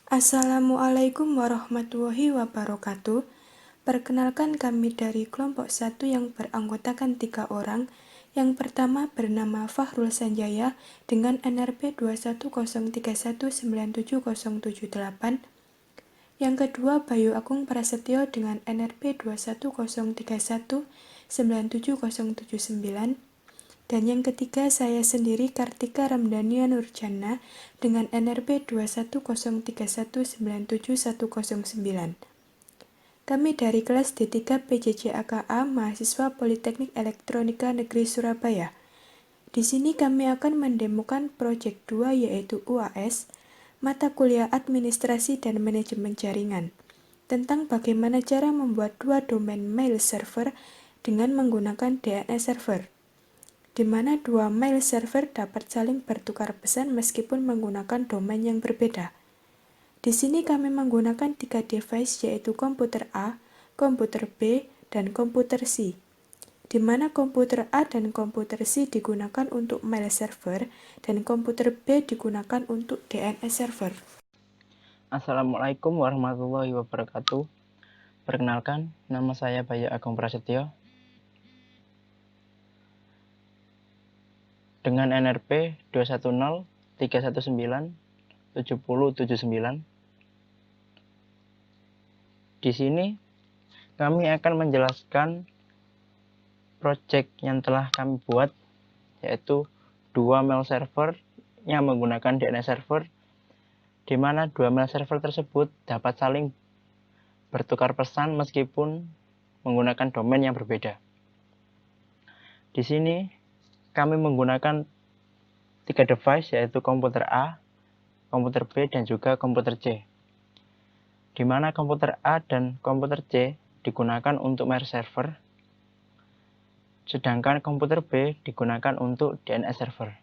Assalamualaikum warahmatullahi wabarakatuh. Perkenalkan, kami dari kelompok 1 yang beranggotakan 3 orang. Yang pertama bernama Fahrul Sanjaya dengan NRP 21031970078. Yang kedua Bayu Agung Prasetyo dengan NRP 21031970079. Dan yang ketiga, saya sendiri Kartika Ramdhania Nurjana dengan NRP 21031971109. Kami dari kelas D3 PJJAKA Mahasiswa Politeknik Elektronika Negeri Surabaya. Di sini kami akan mendemokan proyek 2 yaitu UAS, mata kuliah Administrasi dan Manajemen Jaringan, tentang bagaimana cara membuat 2 domain mail server dengan menggunakan DNS server, di mana 2 mail server dapat saling bertukar pesan meskipun menggunakan domain yang berbeda. Di sini kami menggunakan 3 device yaitu komputer A, komputer B, dan komputer C, di mana komputer A dan komputer C digunakan untuk mail server dan komputer B digunakan untuk DNS server. Assalamualaikum warahmatullahi wabarakatuh. Perkenalkan, nama saya Bayu Agung Prasetyo dengan NRP 21031970079. Di sini kami akan menjelaskan proyek yang telah kami buat, yaitu 2 mail server yang menggunakan DNS server, di mana 2 mail server tersebut dapat saling bertukar pesan meskipun menggunakan domain yang berbeda. Di sini kami menggunakan 3 device yaitu komputer A, komputer B, dan juga komputer C. Di mana komputer A dan komputer C digunakan untuk mail server, sedangkan komputer B digunakan untuk DNS server.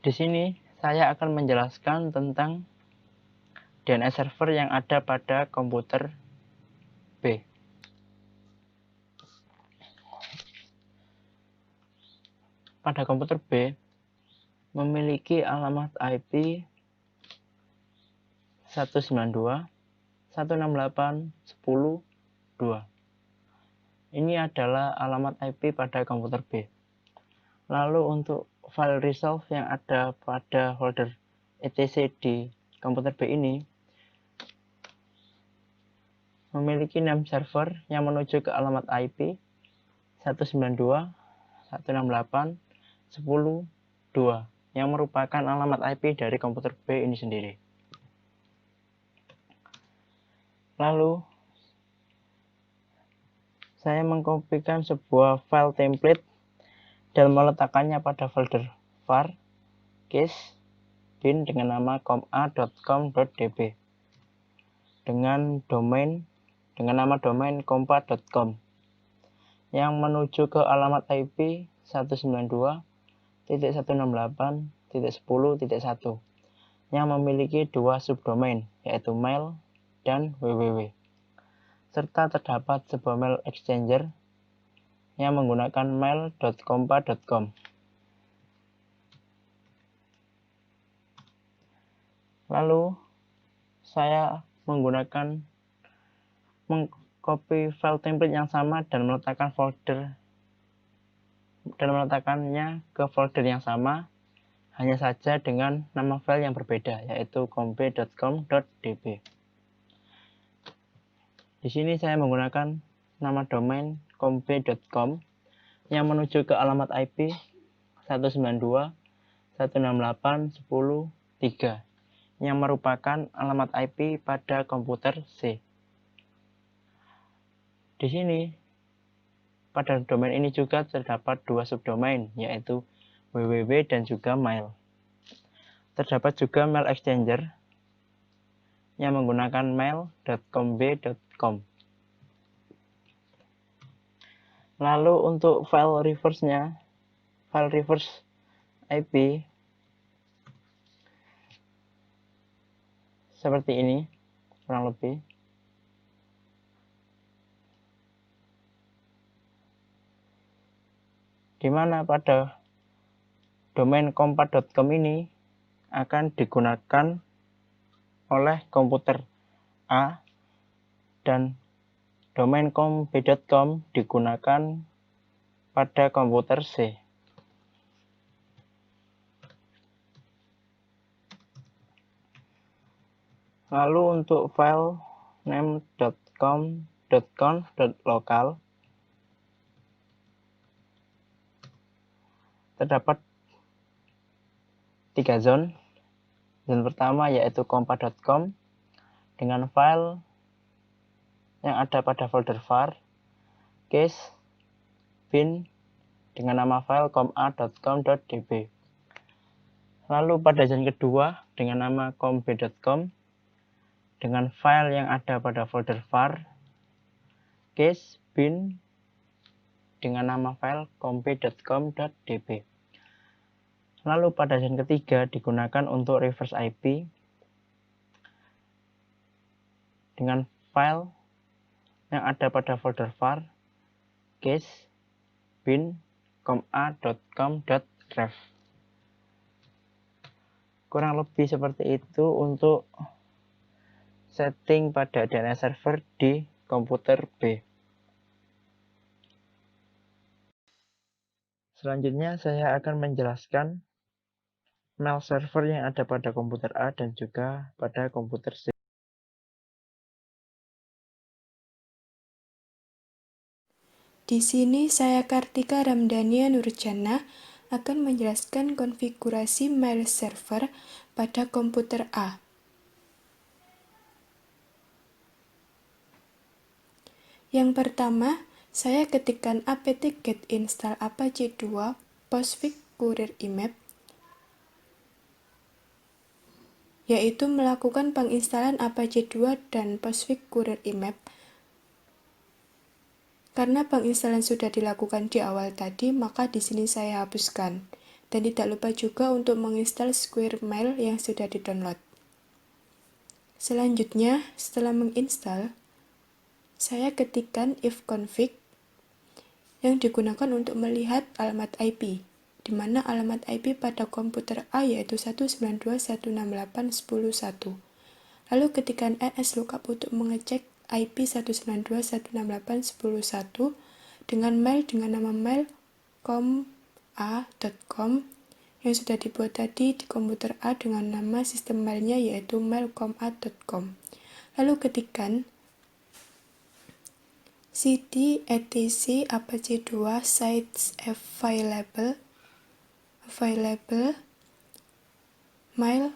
Di sini saya akan menjelaskan tentang DNS server yang ada pada komputer B. Pada komputer B memiliki alamat IP 192.168.10.2. Ini adalah alamat IP pada komputer B. Lalu untuk file resolve yang ada pada folder etc di komputer B ini memiliki name server yang menuju ke alamat IP 192.168.10.2 yang merupakan alamat IP dari komputer B ini sendiri. Lalu saya mengkopikan sebuah file template dan meletakkannya pada folder var case bin dengan nama com.a.com.db dengan nama domain kompa.com yang menuju ke alamat IP 192.168.10.1 yang memiliki 2 subdomain yaitu mail dan www, serta terdapat sebuah mail exchanger yang menggunakan mail.kompa.com. Lalu saya menggunakan mengcopy file template yang sama dan meletakkannya ke folder yang sama, hanya saja dengan nama file yang berbeda yaitu komp.com.db. Di sini saya menggunakan nama domain komp.com yang menuju ke alamat IP 192.168.10.3 yang merupakan alamat IP pada komputer C. Di sini pada domain ini juga terdapat 2 subdomain yaitu www dan juga mail. Terdapat juga mail exchanger yang menggunakan mail.komb.com. Lalu untuk file reverse IP seperti ini kurang lebih. Di mana pada domain kompa.com ini akan digunakan oleh komputer A dan domain com.b.com digunakan pada komputer C. Lalu untuk file name.com.conf.local terdapat 3 zone. Zone pertama yaitu compa.com dengan file yang ada pada folder var, case, bin dengan nama file com.a.com.db. Lalu pada zone kedua dengan nama comb.com dengan file yang ada pada folder var, case, bin dengan nama file comp.com.db. Lalu pada zone ketiga digunakan untuk reverse IP dengan file yang ada pada folder var, case, bin, com.a.com.ref. Kurang lebih seperti itu untuk setting pada DNS server di komputer B. Selanjutnya saya akan menjelaskan mail server yang ada pada komputer A dan juga pada komputer C. Di sini saya Kartika Ramdhania Nurjana akan menjelaskan konfigurasi mail server pada komputer A. Yang pertama, saya ketikkan apt-get install apache 2 postfix courier imap, yaitu melakukan penginstalan apache 2 dan postfix courier imap. Karena penginstalan sudah dilakukan di awal tadi, maka di sini saya hapuskan. Dan tidak lupa juga untuk menginstal Squirrel yang sudah di-download. Selanjutnya, setelah menginstal, saya ketikkan ifconfig yang digunakan untuk melihat alamat IP, di mana alamat IP pada komputer A yaitu 192.168.10.1. Lalu ketikkan nslookup untuk mengecek IP 192.168.10.1 dengan mail dengan nama mail com.a.com yang sudah dibuat tadi di komputer A dengan nama sistem mailnya yaitu mail.com.a.com. Lalu ketikkan cd etc apache 2 sites available mail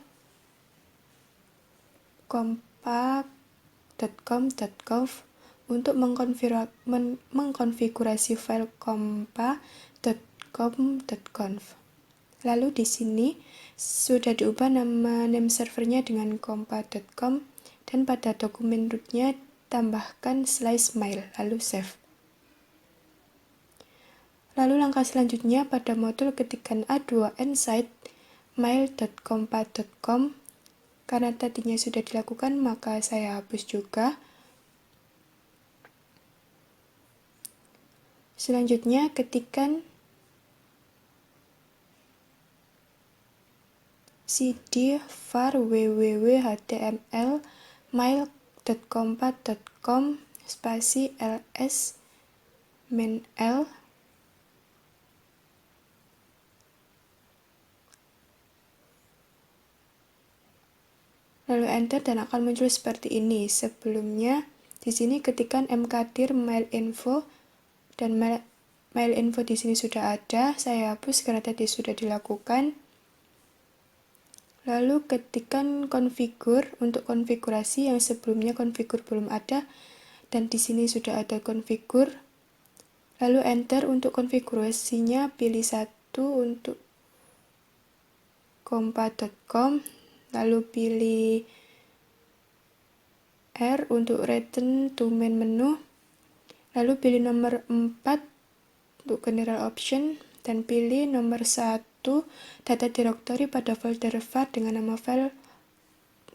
compa.com.conf untuk mengkonfigurasi file compa.com.conf. Lalu di sini sudah diubah nama name servernya dengan compa.com dan pada dokumen rootnya tambahkan /mail lalu save. Lalu langkah selanjutnya pada modul ketikkan a2n site mail.compa.com. Karena tadinya sudah dilakukan, maka saya hapus juga. Selanjutnya, ketikkan cd var www.html mail.compa.com spasi ls min l lalu enter dan akan muncul seperti ini. Sebelumnya di sini ketikkan mkdir mail info dan mail info di sini sudah ada. Saya hapus karena tadi sudah dilakukan. Lalu ketikkan configure untuk konfigurasi yang sebelumnya configure belum ada dan di sini sudah ada configure. Lalu enter untuk konfigurasinya, pilih satu untuk compa.com. Lalu pilih R untuk return to main menu, lalu pilih nomor 4 untuk general option, dan pilih nomor 1 data directory pada folder var dengan nama file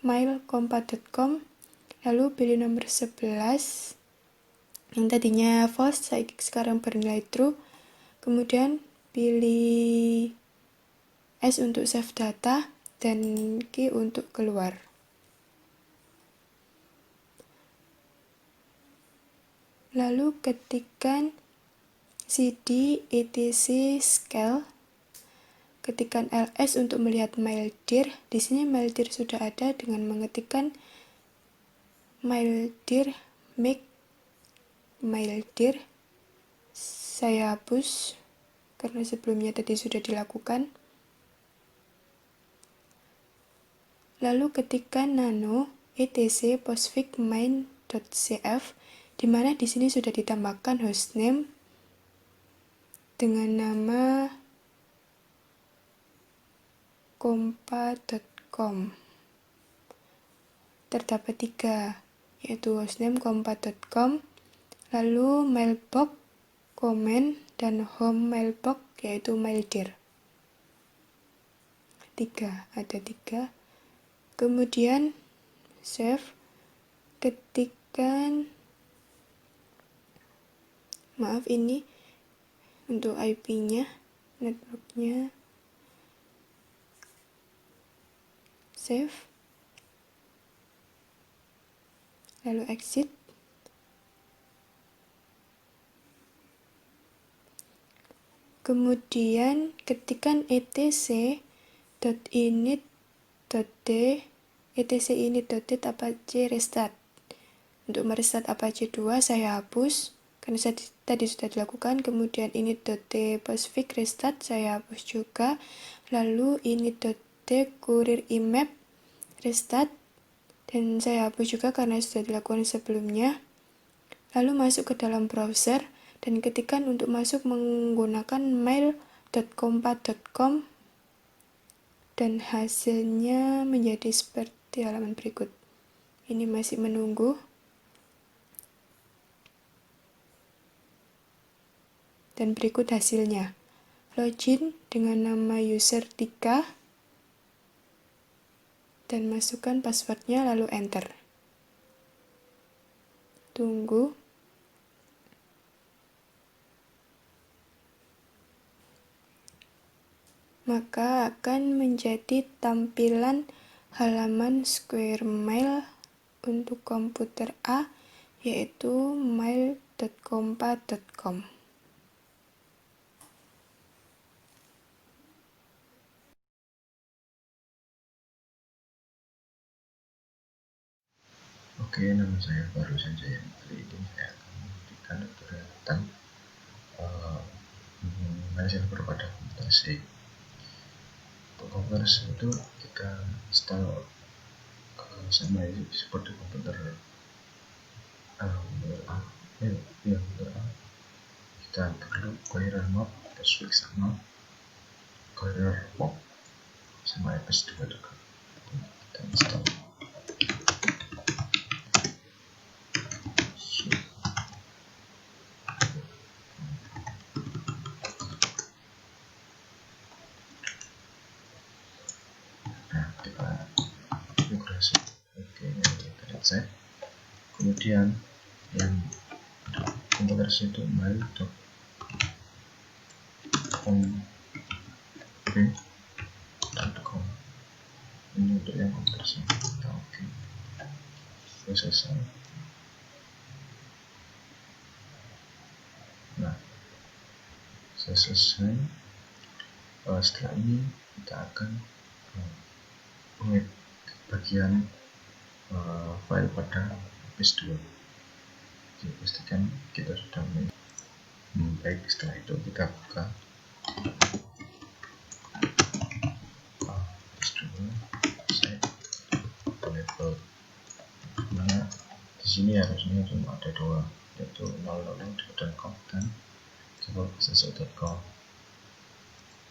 mail compa.com, lalu pilih nomor 11 yang tadinya false, sekarang bernilai true, kemudian pilih S untuk save data, dan key untuk keluar. Lalu ketikkan cd etc scale, ketikkan ls untuk melihat maildir. Di sini maildir sudah ada dengan mengetikkan maildir make maildir. Saya hapus karena sebelumnya tadi sudah dilakukan. Lalu ketikkan nano etc postfix main.cf, di mana di sini sudah ditambahkan hostname dengan nama kompa.com. Terdapat 3, yaitu hostname kompa.com, lalu mailbox, comment, dan home mailbox, yaitu maildir. Ada 3. Kemudian save, ketikkan, maaf ini untuk IP-nya, network-nya, save, lalu exit. Kemudian ketikkan etc.init.d apache restart. Untuk merestart apache 2 saya hapus karena tadi sudah dilakukan. Kemudian init.d postfix restart saya hapus juga. Lalu init.d kurir imap restart dan saya hapus juga karena sudah dilakukan sebelumnya. Lalu masuk ke dalam browser dan ketikkan untuk masuk menggunakan mail.kompa.com dan hasilnya menjadi seperti halaman berikut. Ini masih menunggu. Dan berikut hasilnya. Login dengan nama user 3 dan masukkan passwordnya lalu enter. Tunggu. Maka akan menjadi tampilan halaman Square Mail untuk komputer A, yaitu mail.kompa.com. Oke, nama saya baru saja yang kali ini saya akan memberikan tutorial tentang server pada komputer C. Untuk komputer C itu kita install sama seperti komputer komputer A. Kita perlu courier map, postfix sama courier map sama fs2 juga. Kita install. Migrasi. Oke, kita cek. Kemudian yang komputer situ mail.com ini untuk yang komputer situ. Kita oke. Selesai. Nah, selesai. Setelah ini kita akan bagian file pada fs2. Jadi pastikan kita sudah baik. Setelah itu kita buka fs2 set label, mana di sini harusnya cuma ada 2, yaitu 000.com dan coba.com.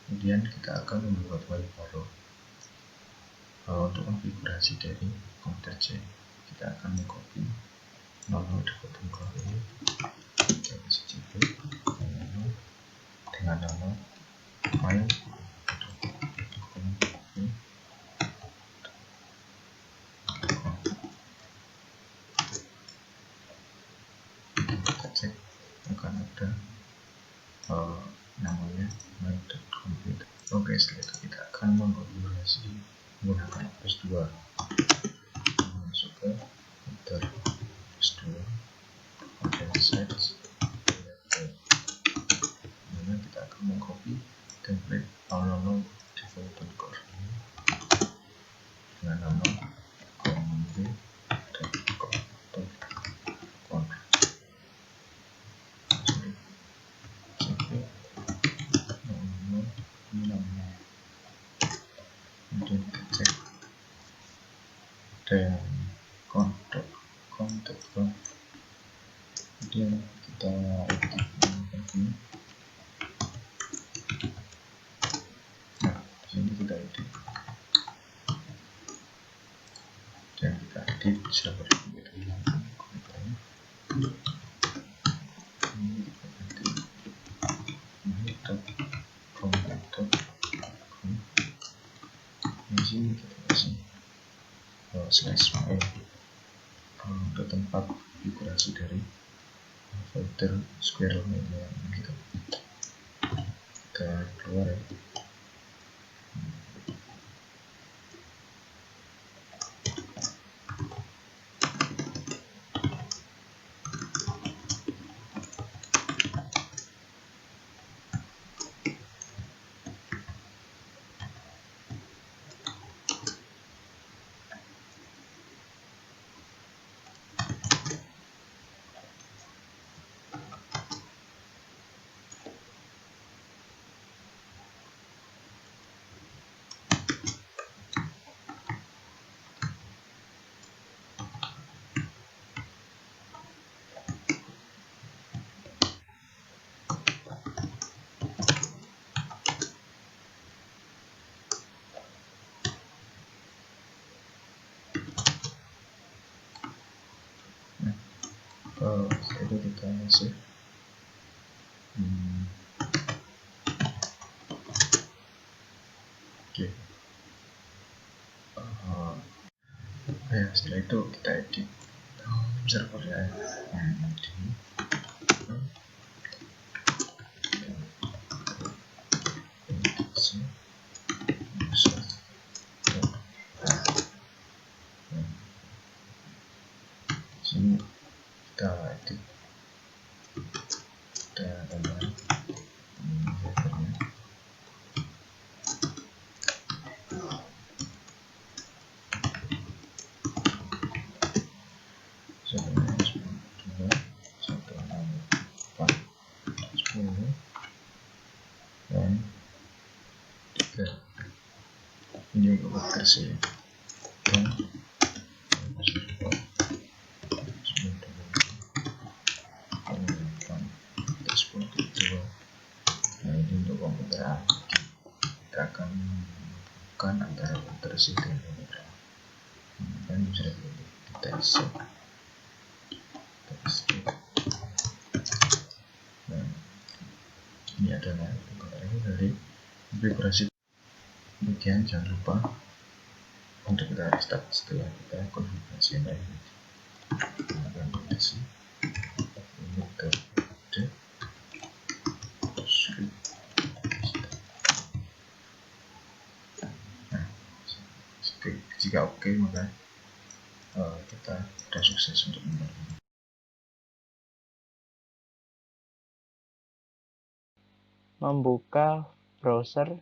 Kemudian kita akan membuat file baru. Untuk konfigurasi dari komputer C, kita akan mengcopy 0.com ini, kita kasih cp dengan nama file.com. Kita cek akan ada namanya mail.com. Oke, setelah itu kita akan mengkonfigurasi menggunakan PS2. Masuk ke filter PS2, content size, dimana kita akan mengcopy template All Development Core ini dengan nama comb.com. Kemudian kita cek dan com.com, kemudian kita edit ini. Nah, sini kita edit dan kita edit server kita hilangkan komentarnya. Ini kita ganti com. Di sini kita kasih slash file untuk tempat konfigurasi dari folder square media gitu. Kita keluar ya. Setelah itu kita save. Oke. Ya, setelah itu kita edit servernya sini kita edit, kita tambah servernya. Dan 3 ini untuk versi dan nah ini untuk komputer A. Kita akan bukan antara versi dan komputer A. Dan bisa kita isi dan ini adalah dari konfigurasi. Kemudian jangan lupa untuk kita restart setelah kita konfigurasi yang lain. Menggunakan kondisi ini ke nah, jika oke, maka kita sudah sukses untuk membangun. Membuka browser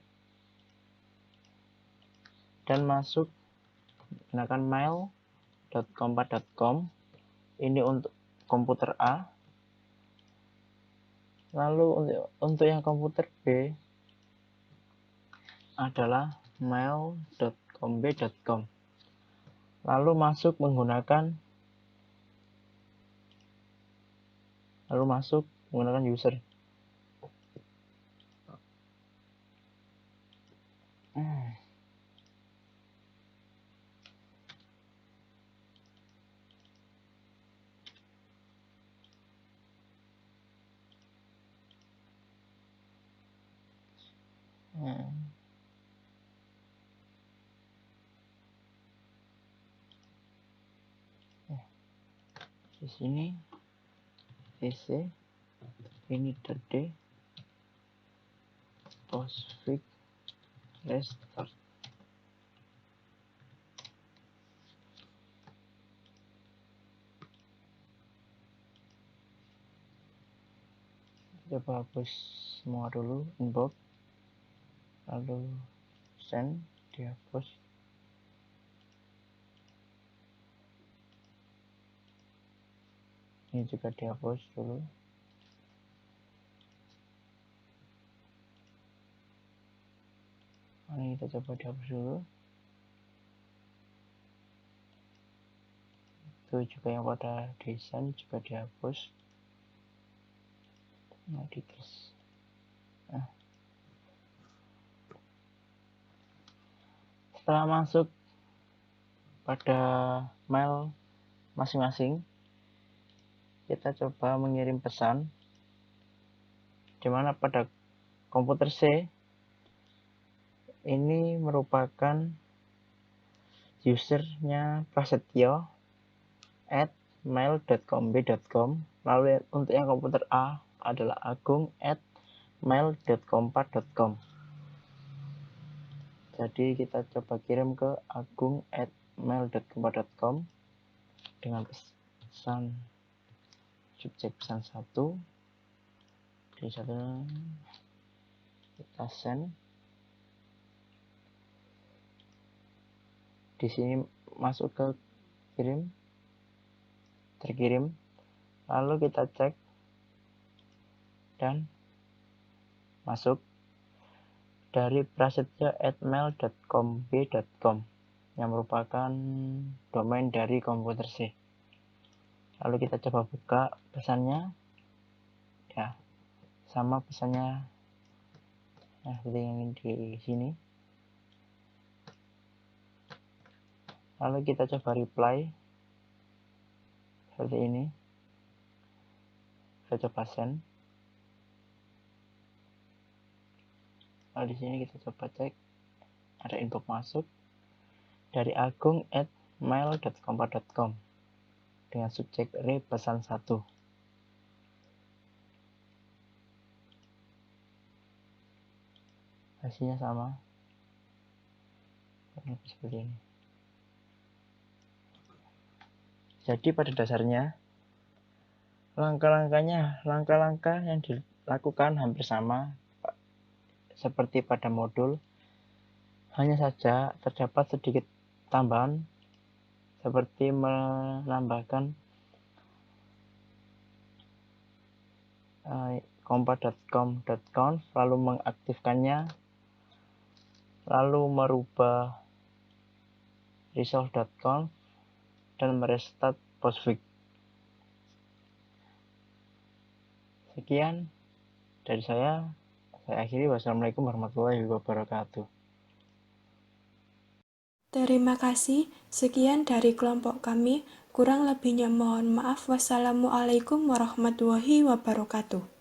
dan masuk gunakan mail.compat.com. Ini untuk komputer A. Lalu untuk yang komputer B adalah mail.comb.com. Lalu masuk menggunakan user. Di sini cc ini d postfix restart. coba hapus semua dulu, inbox, lalu send, dihapus. Ini juga dihapus dulu. Ini kita coba dihapus dulu. Itu juga yang pada desain juga dihapus. Nah, ditulis. Setelah masuk pada mail masing-masing, kita coba mengirim pesan, dimana pada komputer C ini merupakan usernya Prasetyo @mail.com, lalu untuk yang komputer A adalah Agung @mail.com. Jadi kita coba kirim ke agung@mail.com dengan pesan subjek pesan 1. Di satu kita send. Di sini masuk ke kirim, terkirim. Lalu kita cek dan masuk dari prasetyo@mail.com yang merupakan domain dari komputer C. Lalu kita coba buka pesannya. Ya, sama pesannya. Nah, seperti yang di sini. Lalu kita coba reply seperti ini. Kita coba send. Lalu di sini kita coba cek ada inbox masuk dari agung@mail.com dengan subjek pesan 1. Hasilnya sama seperti ini. Jadi pada dasarnya langkah-langkah yang dilakukan hampir sama seperti pada modul, hanya saja terdapat sedikit tambahan seperti menambahkan kompa.com.conf, lalu mengaktifkannya, lalu merubah resolve.conf dan merestart Postfix. Sekian dari saya akhiri. Wassalamualaikum warahmatullahi wabarakatuh. Terima kasih. Sekian dari kelompok kami. Kurang lebihnya mohon maaf. Wassalamualaikum warahmatullahi wabarakatuh.